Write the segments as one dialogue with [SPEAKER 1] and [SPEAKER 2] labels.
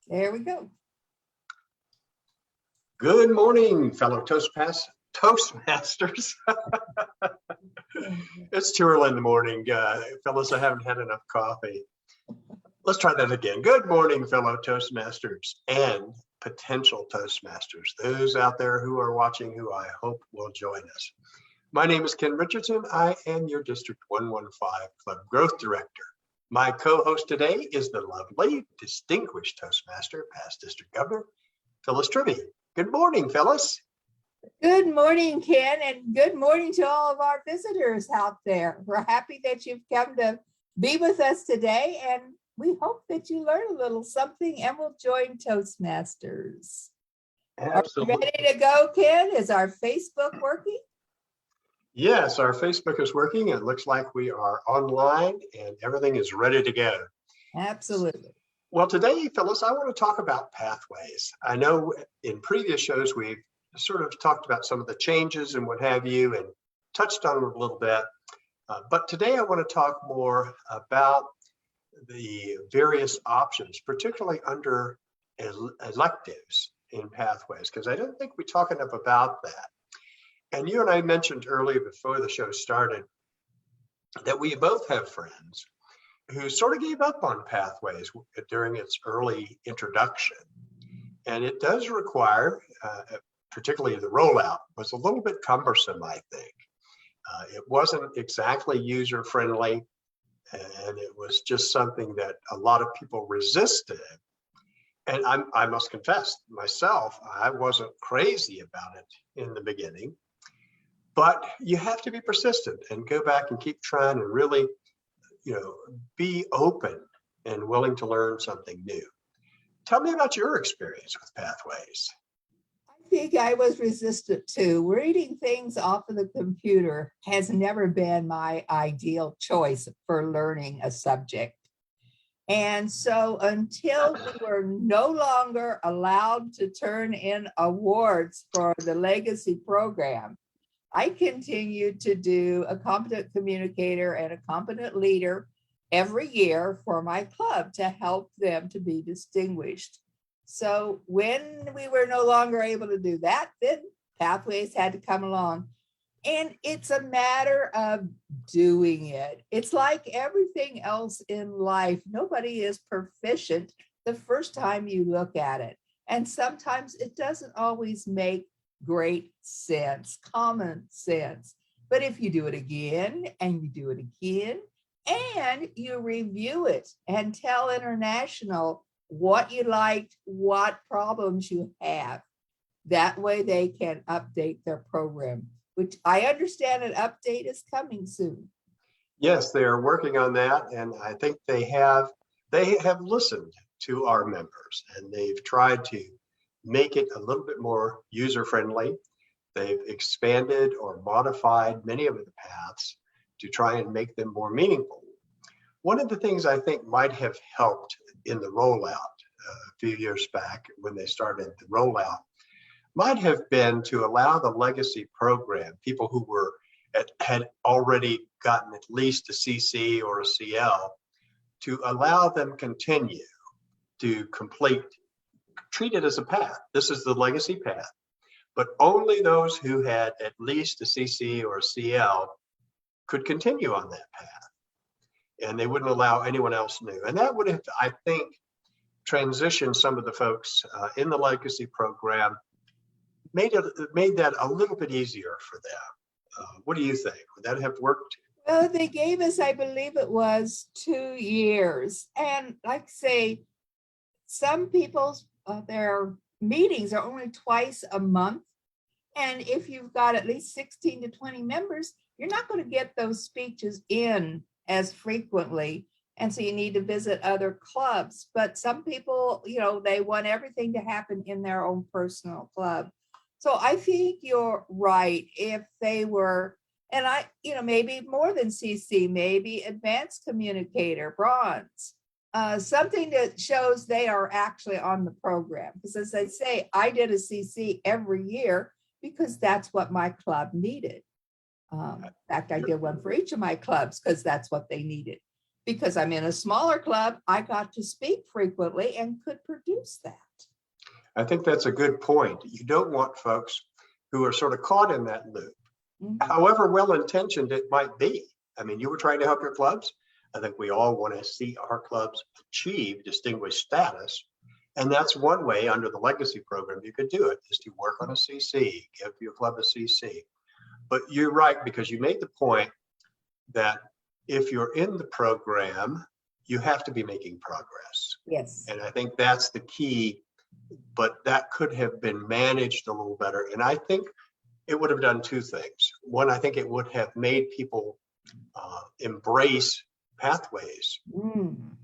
[SPEAKER 1] There we go.
[SPEAKER 2] Good morning, fellow Toastmasters. It's too early in the morning, fellas. I haven't had enough coffee. Let's try that again. Good morning, fellow Toastmasters and potential Toastmasters. Those out there who are watching who I hope will join us. My name is Ken Richardson. I am your District 115 Club Growth Director. My co-host today is the lovely, distinguished Toastmaster, past District Governor, Phyllis Trivey. Good morning, Phyllis.
[SPEAKER 1] Good morning, Ken, and good morning to all of our visitors out there. We're happy that you've come to be with us today, and we hope that you learn a little something and will join Toastmasters.
[SPEAKER 2] Absolutely.
[SPEAKER 1] Are you ready to go, Ken? Is our Facebook working?
[SPEAKER 2] Yes, our Facebook is working. It looks like we are online and everything is ready to go.
[SPEAKER 1] Absolutely.
[SPEAKER 2] Well, today, Phyllis, I want to talk about pathways. I know in previous shows, we've sort of talked about some of the changes and what have you and touched on it a little bit. But today I want to talk more about the various options, particularly under electives in pathways, because I don't think we talk enough about that. And you and I mentioned earlier before the show started that we both have friends who sort of gave up on pathways during its early introduction. And it does require, particularly the rollout, was a little bit cumbersome, I think. It wasn't exactly user-friendly, and it was just something that a lot of people resisted. And I must confess, myself, I wasn't crazy about it in the beginning. But you have to be persistent and go back and keep trying and really, be open and willing to learn something new. Tell me about your experience with pathways.
[SPEAKER 1] I think I was resistant too. Reading things off of the computer has never been my ideal choice for learning a subject. And so until we were no longer allowed to turn in awards for the legacy program, I continued to do a competent communicator and a competent leader every year for my club to help them to be distinguished. So when we were no longer able to do that, then pathways had to come along. And it's a matter of doing it. It's like everything else in life. Nobody is proficient the first time you look at it. And sometimes it doesn't always make great sense, common sense. But if you do it again and you do it again and you review it and tell International what you liked, what problems you have, that way they can update their program, which I understand an update is coming soon.
[SPEAKER 2] Yes, they are working on that. And I think they have listened to our members and they've tried to make it a little bit more user-friendly. They've expanded or modified many of the paths to try and make them more meaningful. One of the things I think might have helped in the rollout a few years back when they started the rollout might have been to allow the legacy program, people who had already gotten at least a CC or a CL, to allow them continue to treat it as a path. This is the legacy path, but only those who had at least a CC or a CL could continue on that path. And they wouldn't allow anyone else new. And that would have, I think, transitioned some of the folks in the legacy program, made that a little bit easier for them. What do you think? Would that have worked?
[SPEAKER 1] Well, they gave us, I believe it was 2 years. And like say, some people's their meetings are only twice a month. And if you've got at least 16 to 20 members, you're not going to get those speeches in as frequently. And so you need to visit other clubs. But some people, they want everything to happen in their own personal club. So I think you're right. If they were, and maybe more than CC, maybe advanced communicator, bronze. Something that shows they are actually on the program. Because as I say, I did a CC every year because that's what my club needed. In fact, I did one for each of my clubs because that's what they needed. Because I'm in a smaller club, I got to speak frequently and could produce that.
[SPEAKER 2] I think that's a good point. You don't want folks who are sort of caught in that loop, however well-intentioned it might be. I mean, you were trying to help your clubs. I think we all want to see our clubs achieve distinguished status. And that's one way under the legacy program you could do it, is to work on a CC, give your club a CC. But you're right, because you made the point that if you're in the program, you have to be making progress.
[SPEAKER 1] Yes.
[SPEAKER 2] And I think that's the key, but that could have been managed a little better. And I think it would have done two things. One, I think it would have made people embrace pathways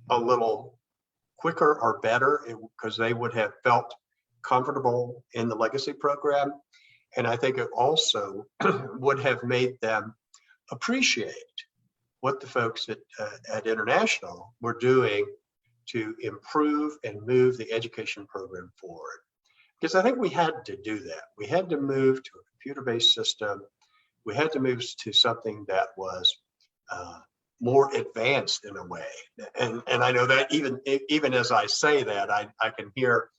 [SPEAKER 2] a little quicker or better, because they would have felt comfortable in the legacy program. And I think it also would have made them appreciate what the folks at International were doing to improve and move the education program forward. Because I think we had to do that. We had to move to a computer-based system. We had to move to something that was more advanced in a way. And I know that even as I say that, I can hear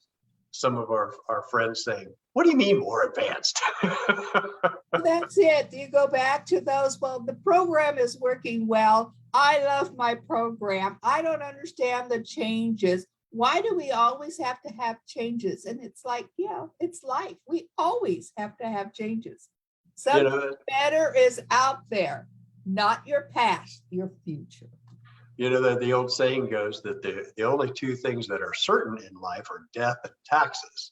[SPEAKER 2] some of our friends saying, what do you mean more advanced?
[SPEAKER 1] That's it. You go back to those, well, the program is working well. I love my program. I don't understand the changes. Why do we always have to have changes? And it's like, yeah, it's life. We always have to have changes. Something better is out there, not your past, your future.
[SPEAKER 2] You know, that the old saying goes that the only two things that are certain in life are death and taxes.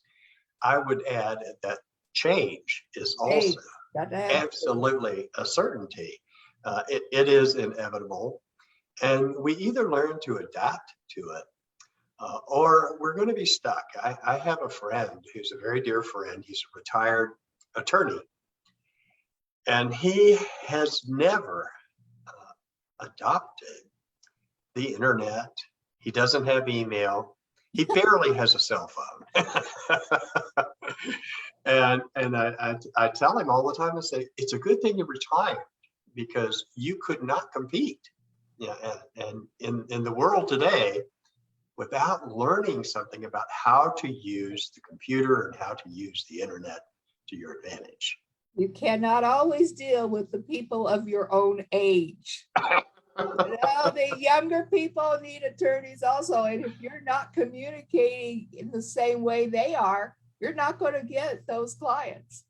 [SPEAKER 2] I would add that change is also absolutely a certainty. It is inevitable. And we either learn to adapt to it or we're going to be stuck. I have a friend who's a very dear friend. He's a retired attorney. And he has never adopted the internet. He doesn't have email. He barely has a cell phone. and I tell him all the time, I say, it's a good thing you retired, because you could not compete. Yeah, and in the world today, without learning something about how to use the computer and how to use the internet to your advantage.
[SPEAKER 1] You cannot always deal with the people of your own age. The younger people need attorneys also. And if you're not communicating in the same way they are, you're not going to get those clients.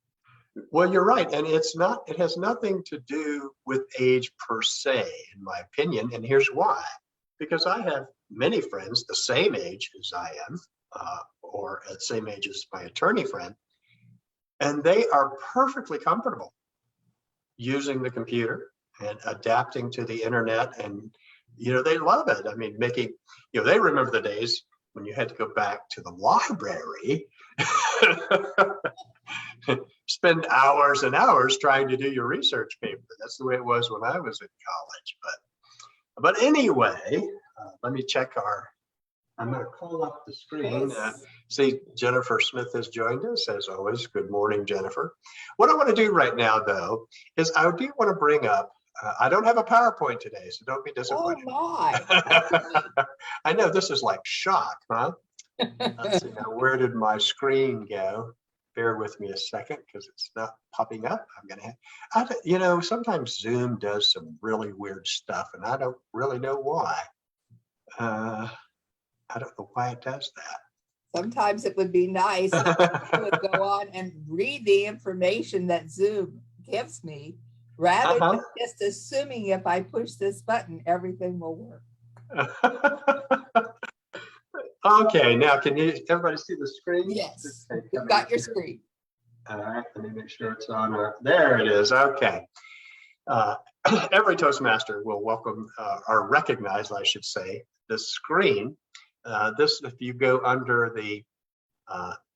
[SPEAKER 2] Well, you're right. And it has nothing to do with age per se, in my opinion. And here's why. Because I have many friends the same age as I am, or at the same age as my attorney friend, and they are perfectly comfortable using the computer and adapting to the internet. And, they love it. I mean, they remember the days when you had to go back to the library, spend hours and hours trying to do your research paper. That's the way it was when I was in college. But anyway, let me check I'm going to call up the screen. See, Jennifer Smith has joined us, as always. Good morning, Jennifer. What I want to do right now, though, is I do want to bring up, I don't have a PowerPoint today, so don't be disappointed.
[SPEAKER 1] Oh, my.
[SPEAKER 2] I know this is like shock, huh? Let's see, now where did my screen go? Bear with me a second, because it's not popping up. I'm going to have, sometimes Zoom does some really weird stuff, and I don't really know why. I don't know why it does that.
[SPEAKER 1] Sometimes it would be nice if I would go on and read the information that Zoom gives me, rather than just assuming if I push this button, everything will work.
[SPEAKER 2] Okay, now can everybody see the screen?
[SPEAKER 1] Yes, you've got your screen.
[SPEAKER 2] All right, let me make sure it's on. There it is. Okay. Every Toastmaster will welcome or recognize, I should say, the screen. If you go under the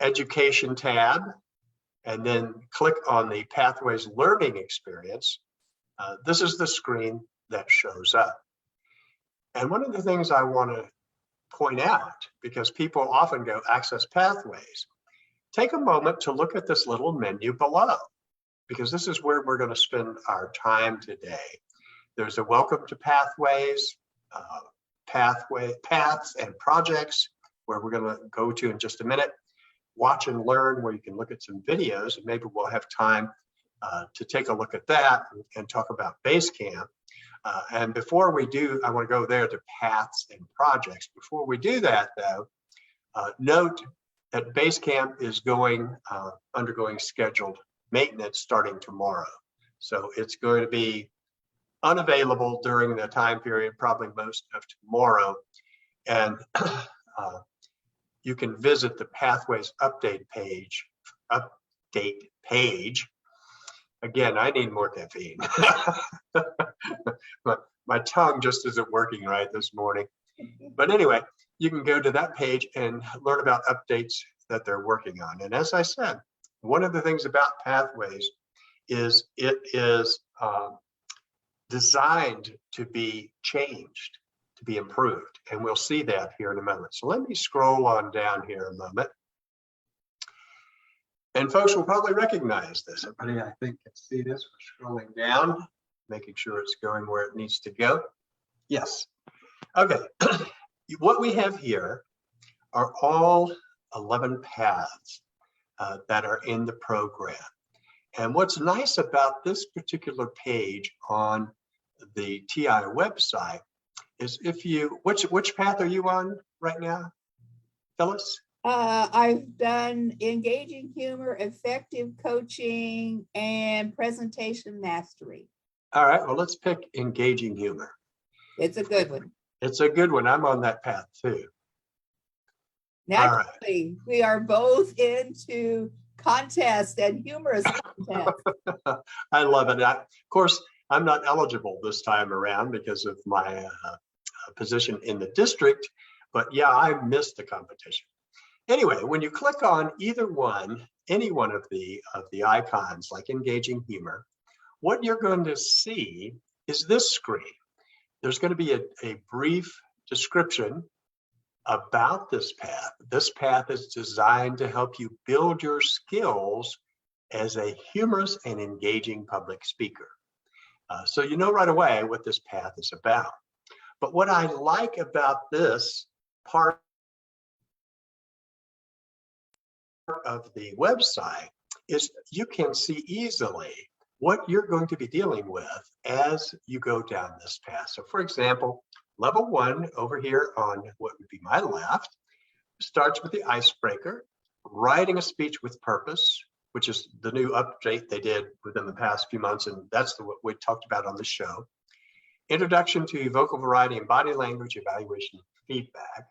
[SPEAKER 2] education tab and then click on the Pathways Learning Experience, this is the screen that shows up. And one of the things I want to point out, because people often go access pathways, take a moment to look at this little menu below, because this is where we're going to spend our time today. There's a welcome to pathways. paths and projects, where we're going to go to in just a minute. Watch and learn, where you can look at some videos, and maybe we'll have time to take a look at that and talk about Basecamp. And before we do, I want to go there to paths and projects. Before we do that, though, note that Basecamp is undergoing scheduled maintenance starting tomorrow. So it's going to be unavailable during the time period, probably most of tomorrow. And you can visit the Pathways update page. Again, I need more caffeine. My tongue just isn't working right this morning. But anyway, you can go to that page and learn about updates that they're working on. And as I said, one of the things about Pathways is it is designed to be changed, to be improved. And we'll see that here in a moment. So let me scroll on down here a moment. And folks will probably recognize this. Everybody, I think, can see this. We're scrolling down, making sure it's going where it needs to go. Yes. Okay. What we have here are all 11 paths that are in the program. And what's nice about this particular page on the TI website is which path are you on right now, Phyllis?
[SPEAKER 1] I've done engaging humor, effective coaching, and presentation mastery.
[SPEAKER 2] All right, well, let's pick engaging humor.
[SPEAKER 1] It's a good one.
[SPEAKER 2] It's a good one. I'm on that path too.
[SPEAKER 1] Naturally, we are both into contest and humorous contest.
[SPEAKER 2] I love it. Of course, I'm not eligible this time around because of my position in the district, but yeah, I missed the competition. Anyway, when you click on any one of the icons like engaging humor, what you're going to see is this screen. There's going to be a brief description about this path. This path is designed to help you build your skills as a humorous and engaging public speaker. So you know right away what this path is about. But what I like about this part of the website is you can see easily what you're going to be dealing with as you go down this path. So for example, level 1 over here on what would be my left starts with the icebreaker, writing a speech with purpose, which is the new update they did within the past few months, and that's what we talked about on the show. Introduction to vocal variety and body language, evaluation and feedback,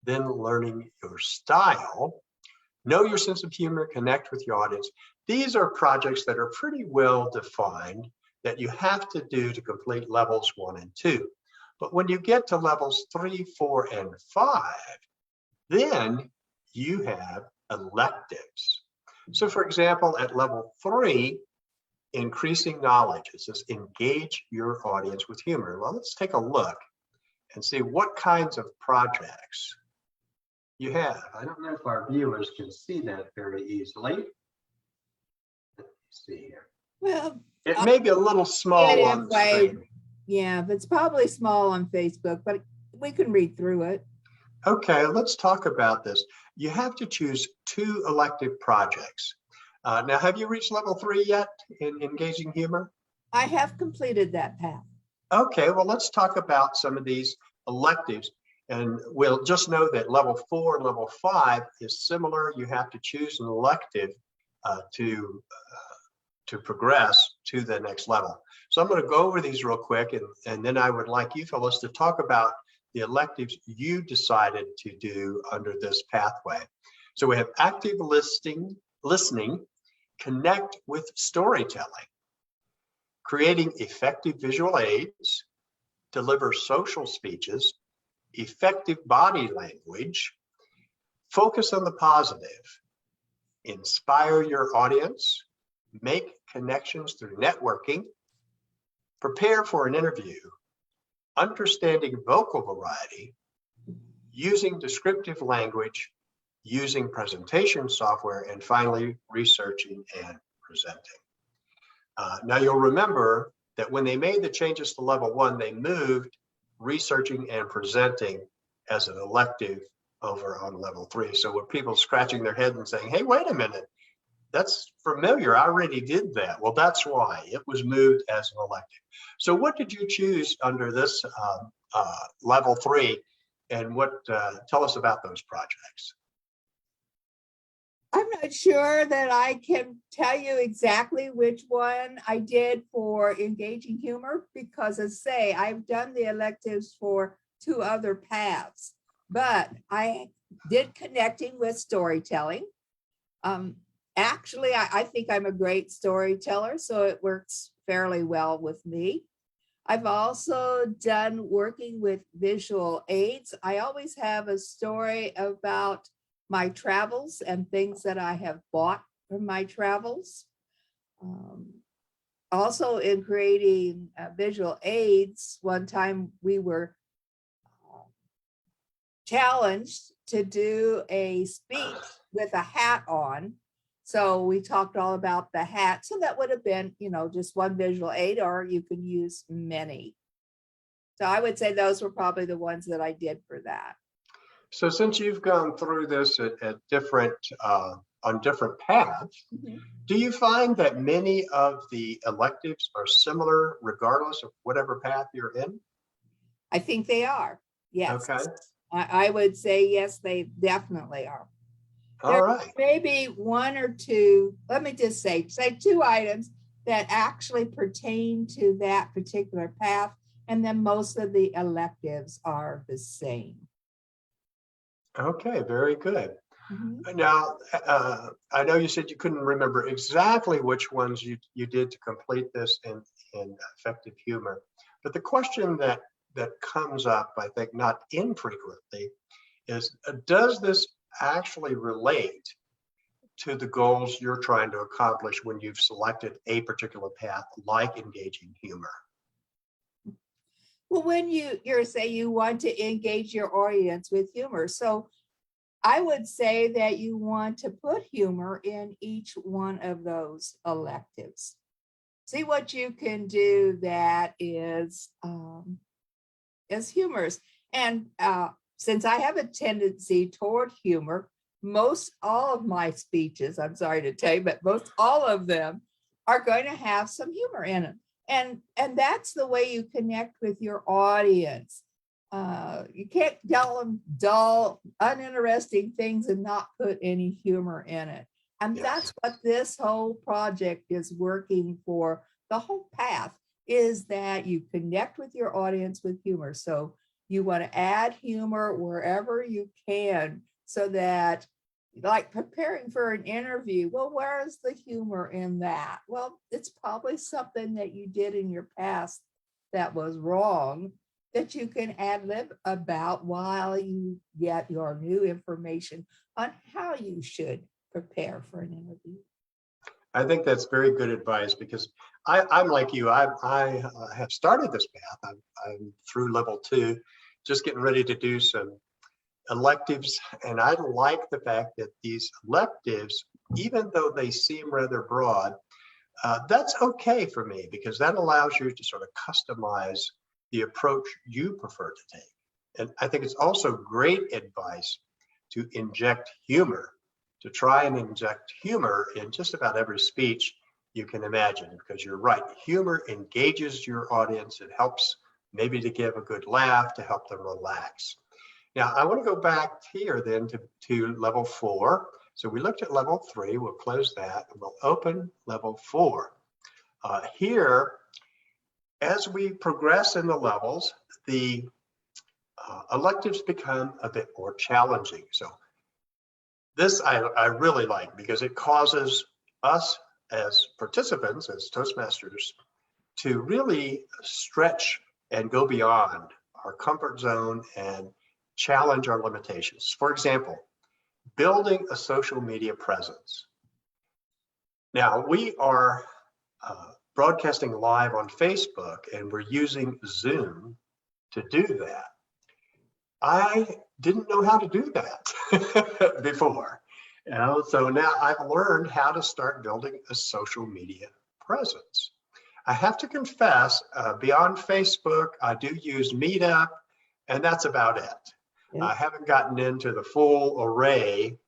[SPEAKER 2] then learning your style, know your sense of humor, connect with your audience. These are projects that are pretty well defined that you have to do to complete levels 1 and 2. But when you get to levels 3, 4, and 5, then you have electives. So for example, at level 3, increasing knowledge, it says engage your audience with humor. Well, let's take a look and see what kinds of projects you have. I don't know if our viewers can see that very easily. Let's see here.
[SPEAKER 1] Well,
[SPEAKER 2] it may be a little small on the screen.
[SPEAKER 1] Yeah, it's probably small on Facebook, but we can read through it.
[SPEAKER 2] Okay, let's talk about this. You have to choose 2 elective projects. Now, have you reached level 3 yet in engaging humor?
[SPEAKER 1] I have completed that path.
[SPEAKER 2] Okay, well, let's talk about some of these electives. And we'll just know that level 4 and level 5 is similar. You have to choose an elective to progress to the next level. So I'm going to go over these real quick, and then I would like you, Phyllis, to talk about the electives you decided to do under this pathway. So we have active listening, connect with storytelling, creating effective visual aids, deliver social speeches, effective body language, focus on the positive, inspire your audience, make connections through networking, prepare for an interview, understanding vocal variety, using descriptive language, using presentation software, and finally, researching and presenting. Now you'll remember that when they made the changes to level 1, they moved researching and presenting as an elective over on level 3. So were people scratching their head and saying, hey, wait a minute, that's familiar, I already did that? Well, that's why it was moved as an elective. So what did you choose under this level 3, and what tell us about those projects?
[SPEAKER 1] I'm not sure that I can tell you exactly which one I did for engaging humor, because as I say, I've done the electives for 2 other paths, but I did connecting with storytelling. Actually, I think I'm a great storyteller, so it works fairly well with me. I've also done working with visual aids. I always have a story about my travels and things that I have bought from my travels. Also in creating visual aids, one time we were challenged to do a speech with a hat on. So we talked all about the hat. So that would have been, just one visual aid, or you could use many. So I would say those were probably the ones that I did for that.
[SPEAKER 2] So since you've gone through this at different on different paths, do you find that many of the electives are similar regardless of whatever path you're in?
[SPEAKER 1] I think they are. Yes.
[SPEAKER 2] Okay.
[SPEAKER 1] I would say yes, they definitely are.
[SPEAKER 2] All right.
[SPEAKER 1] Maybe 1 or 2, let me just say 2 items that actually pertain to that particular path, and then most of the electives are the same.
[SPEAKER 2] Okay, very good. Now, I know you said you couldn't remember exactly which ones you did to complete this in effective humor, but the question that comes up, I think, not infrequently, is does this actually relate to the goals you're trying to accomplish when you've selected a particular path, like engaging humor?
[SPEAKER 1] Well, when you're saying you want to engage your audience with humor, so I would say that you want to put humor in each one of those electives. See what you can do that is humorous. And since I have a tendency toward humor, most all of my speeches, I'm sorry to tell you, but most all of them are going to have some humor in them. And that's the way you connect with your audience. You can't tell them dull, uninteresting things and not put any humor in it. And
[SPEAKER 2] Yes.
[SPEAKER 1] That's what this whole project is working for. The whole path is that you connect with your audience with humor. So you want to add humor wherever you can, so that, like preparing for an interview, well, where is the humor in that? Well, it's probably something that you did in your past that was wrong, that you can ad-lib about while you get your new information on how you should prepare for an interview.
[SPEAKER 2] I think that's very good advice, because I'm like you. I have started this path. I'm through level 2, just getting ready to do some electives. And I like the fact that these electives, even though they seem rather broad, that's okay for me, because that allows you to sort of customize the approach you prefer to take. And I think it's also great advice to inject humor, to try and inject humor in just about every speech you can imagine, because you're right. Humor engages your audience. It helps maybe to give a good laugh, to help them relax. Now, I want to go back here then to level 4. So we looked at level 3. We'll close that and we'll open level 4. Here, as we progress in the levels, the electives become a bit more challenging. So this I really like, because it causes us as participants, as Toastmasters, to really stretch and go beyond our comfort zone and challenge our limitations. For example, building a social media presence. Now, we are broadcasting live on Facebook, and we're using Zoom to do that. I didn't know how to do that before. So now I've learned how to start building a social media presence. I have to confess, beyond Facebook, I do use Meetup, and that's about it.
[SPEAKER 1] Yeah.
[SPEAKER 2] I haven't gotten into the full array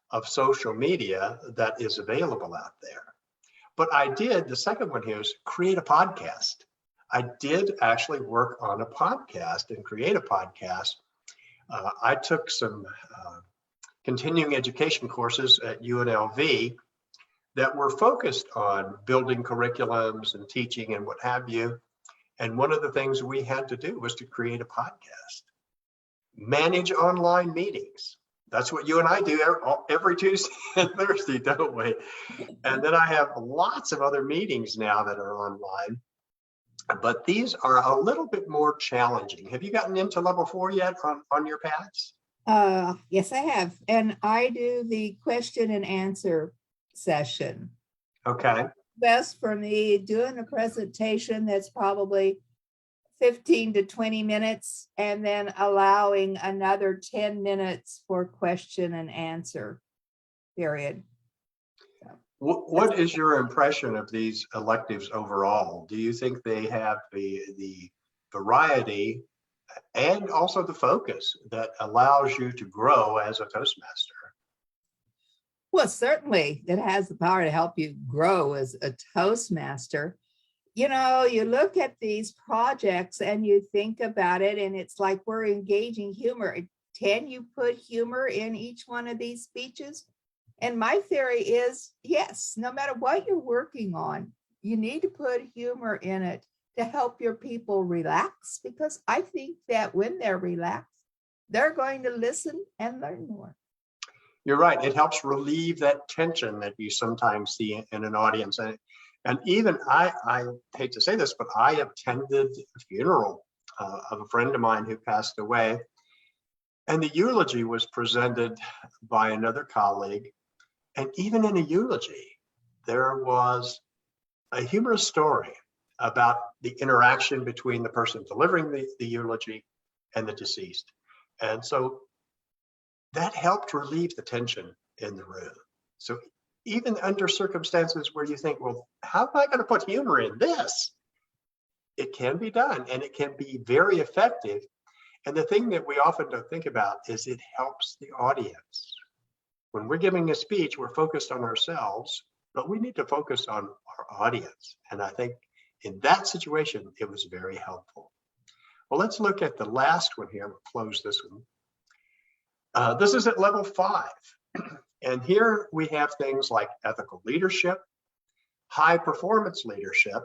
[SPEAKER 2] of social media that is available out there. But I did, the second one here is create a podcast. I did actually work on a podcast and create a podcast. I took some continuing education courses at UNLV that were focused on building curriculums and teaching and what have you. And one of the things we had to do was to create a podcast, manage online meetings. That's what you and I do every Tuesday and Thursday, don't we? And then I have lots of other meetings now that are online, but these are a little bit more challenging. Have you gotten into level 4 yet on your paths?
[SPEAKER 1] Yes, I have. And I do the question and answer session.
[SPEAKER 2] Okay.
[SPEAKER 1] Best for me, doing a presentation that's probably 15 to 20 minutes, and then allowing another 10 minutes for question and answer, period. So,
[SPEAKER 2] what is your impression of these electives overall? Do you think they have the variety and also the focus that allows you to grow as a Toastmaster?
[SPEAKER 1] well, certainly it has the power to help you grow as a Toastmaster. You know, you look at these projects and you think about it, and it's like we're engaging humor. Can you put humor in each one of these speeches? And my theory is yes, no matter what you're working on, you need to put humor in it to help your people relax, because I think that when they're relaxed, they're going to listen and learn more.
[SPEAKER 2] You're right. It helps relieve that tension that you sometimes see in an audience. And even I hate to say this, but I attended a funeral of a friend of mine who passed away. And the eulogy was presented by another colleague. And even in a eulogy, there was a humorous story about the interaction between the person delivering the eulogy and the deceased. And so that helped relieve the tension in the room. So even under circumstances where you think, well, how am I going to put humor in this? It can be done, and it can be very effective. And the thing that we often don't think about is it helps the audience. When we're giving a speech, we're focused on ourselves, but we need to focus on our audience. And I think in that situation, it was very helpful. Well, let's look at the last one here. We'll close this one. This is at level 5. And here we have things like ethical leadership, high performance leadership,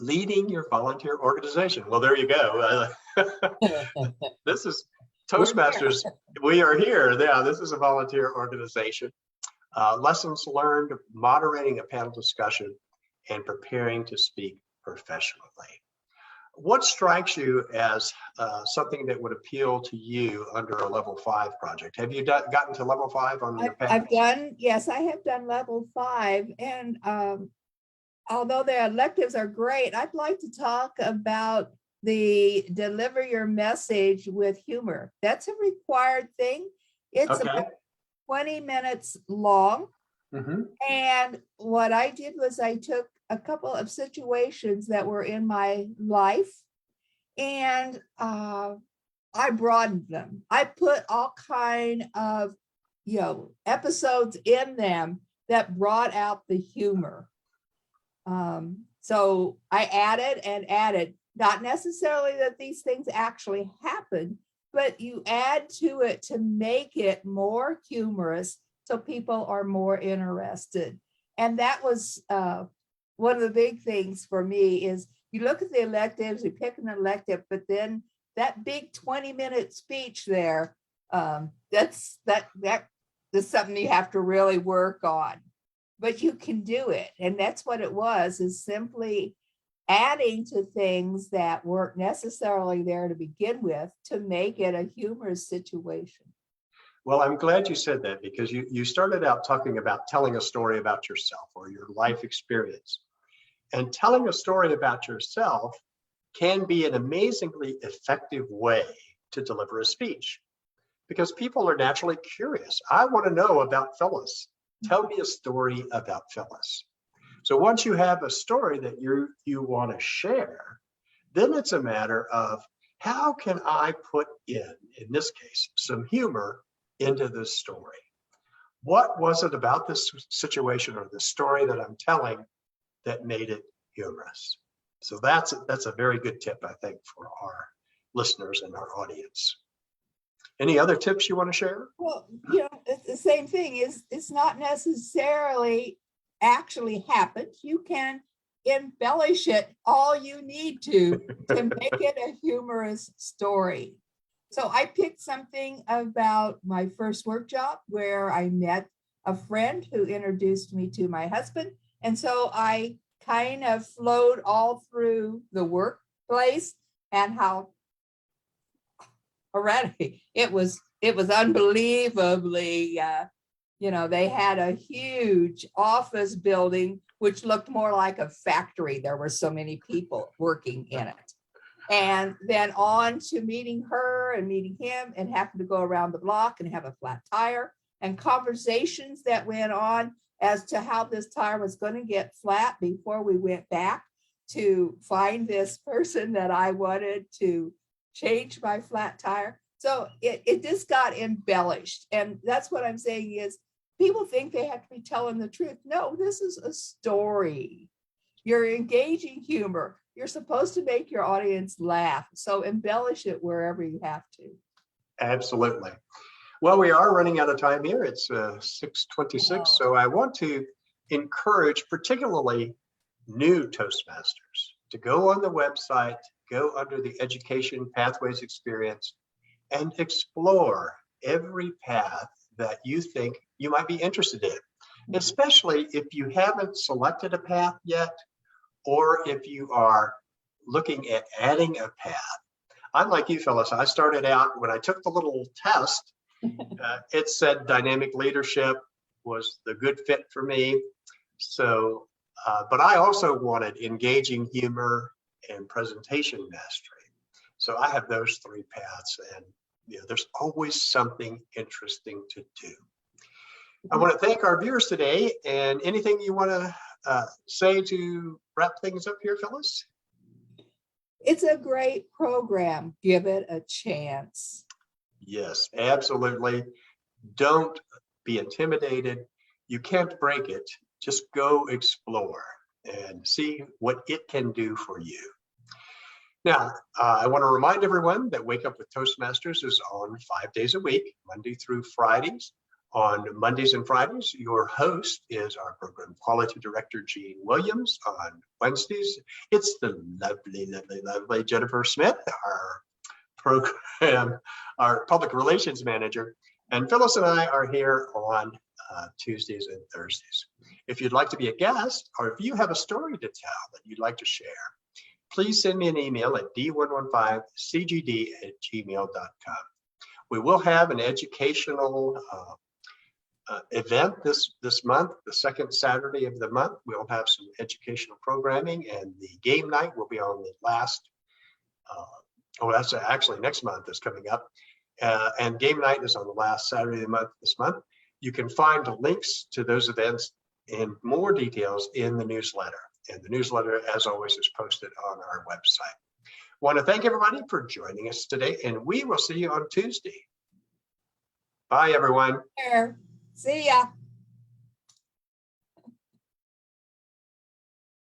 [SPEAKER 2] leading your volunteer organization. Well, there you go. This is Toastmasters. We are here. Yeah, this is a volunteer organization. Lessons learned, moderating a panel discussion, and preparing to speak professionally. What strikes you as something that would appeal to you under a level 5 project? Have you gotten to level 5 on your path?
[SPEAKER 1] Yes, I have done level 5. And although the electives are great, I'd like to talk about the deliver your message with humor. That's a required thing. It's
[SPEAKER 2] Okay.
[SPEAKER 1] about 20 minutes long.
[SPEAKER 2] Mm-hmm.
[SPEAKER 1] And what I did was I took a couple of situations that were in my life, and I broadened them. I put all kind of, episodes in them that brought out the humor. So I added, not necessarily that these things actually happen, but you add to it to make it more humorous so people are more interested. And that was one of the big things for me is you look at the electives, you pick an elective, but then that big 20-minute speech there, that is something you have to really work on. But you can do it. And that's what it was, is simply adding to things that weren't necessarily there to begin with to make it a humorous situation.
[SPEAKER 2] Well, I'm glad you said that, because you started out talking about telling a story about yourself or your life experience. And telling a story about yourself can be an amazingly effective way to deliver a speech, because people are naturally curious. I want to know about Phyllis. Tell me a story about Phyllis. So once you have a story that you want to share, then it's a matter of how can I put in this case, some humor into this story? What was it about this situation or the story that I'm telling that made it humorous? So that's a very good tip, I think, for our listeners and our audience. Any other tips you want to share?
[SPEAKER 1] Well, it's the same thing. It's not necessarily actually happened. You can embellish it all you need to make it a humorous story. So I picked something about my first work job where I met a friend who introduced me to my husband. And so I kind of flowed all through the workplace and how already it was unbelievably, they had a huge office building, which looked more like a factory. There were so many people working in it. And then on to meeting her and meeting him and having to go around the block and have a flat tire and conversations that went on as to how this tire was going to get flat before we went back to find this person that I wanted to change my flat tire. So it just got embellished. And that's what I'm saying is people think they have to be telling the truth. No, this is a story. You're engaging humor. You're supposed to make your audience laugh. So embellish it wherever you have to.
[SPEAKER 2] Absolutely. Well, we are running out of time here. It's 6:26. So I want to encourage particularly new Toastmasters to go on the website, go under the Education Pathways Experience, and explore every path that you think you might be interested in, especially if you haven't selected a path yet, or if you are looking at adding a path. I'm like you, Phyllis. I started out when I took the little test, it said dynamic leadership was the good fit for me. So, but I also wanted engaging humor and presentation mastery. So I have those three paths, and there's always something interesting to do. I want to thank our viewers today. And anything you want to say to wrap things up here, Phyllis?
[SPEAKER 1] It's a great program. Give it a chance.
[SPEAKER 2] Yes, absolutely. Don't be intimidated. You can't break it. Just go explore and see what it can do for you. Now, I want to remind everyone that Wake Up with Toastmasters is on 5 days a week, Monday through Fridays. On Mondays and Fridays, your host is our program quality director, Jean Williams. On Wednesdays, it's the lovely Jennifer Smith, our public relations manager. And Phyllis and I are here on Tuesdays and Thursdays. If you'd like to be a guest, or if you have a story to tell that you'd like to share, please send me an email at d115cgd@gmail.com. We will have an educational event this month, the second Saturday of the month. We'll have some educational programming, and the game night will be on the last, that's actually next month is coming up. And game night is on the last Saturday of the month this month. You can find links to those events and more details in the newsletter. And the newsletter, as always, is posted on our website. I want to thank everybody for joining us today, and we will see you on Tuesday. Bye, everyone.
[SPEAKER 1] See ya.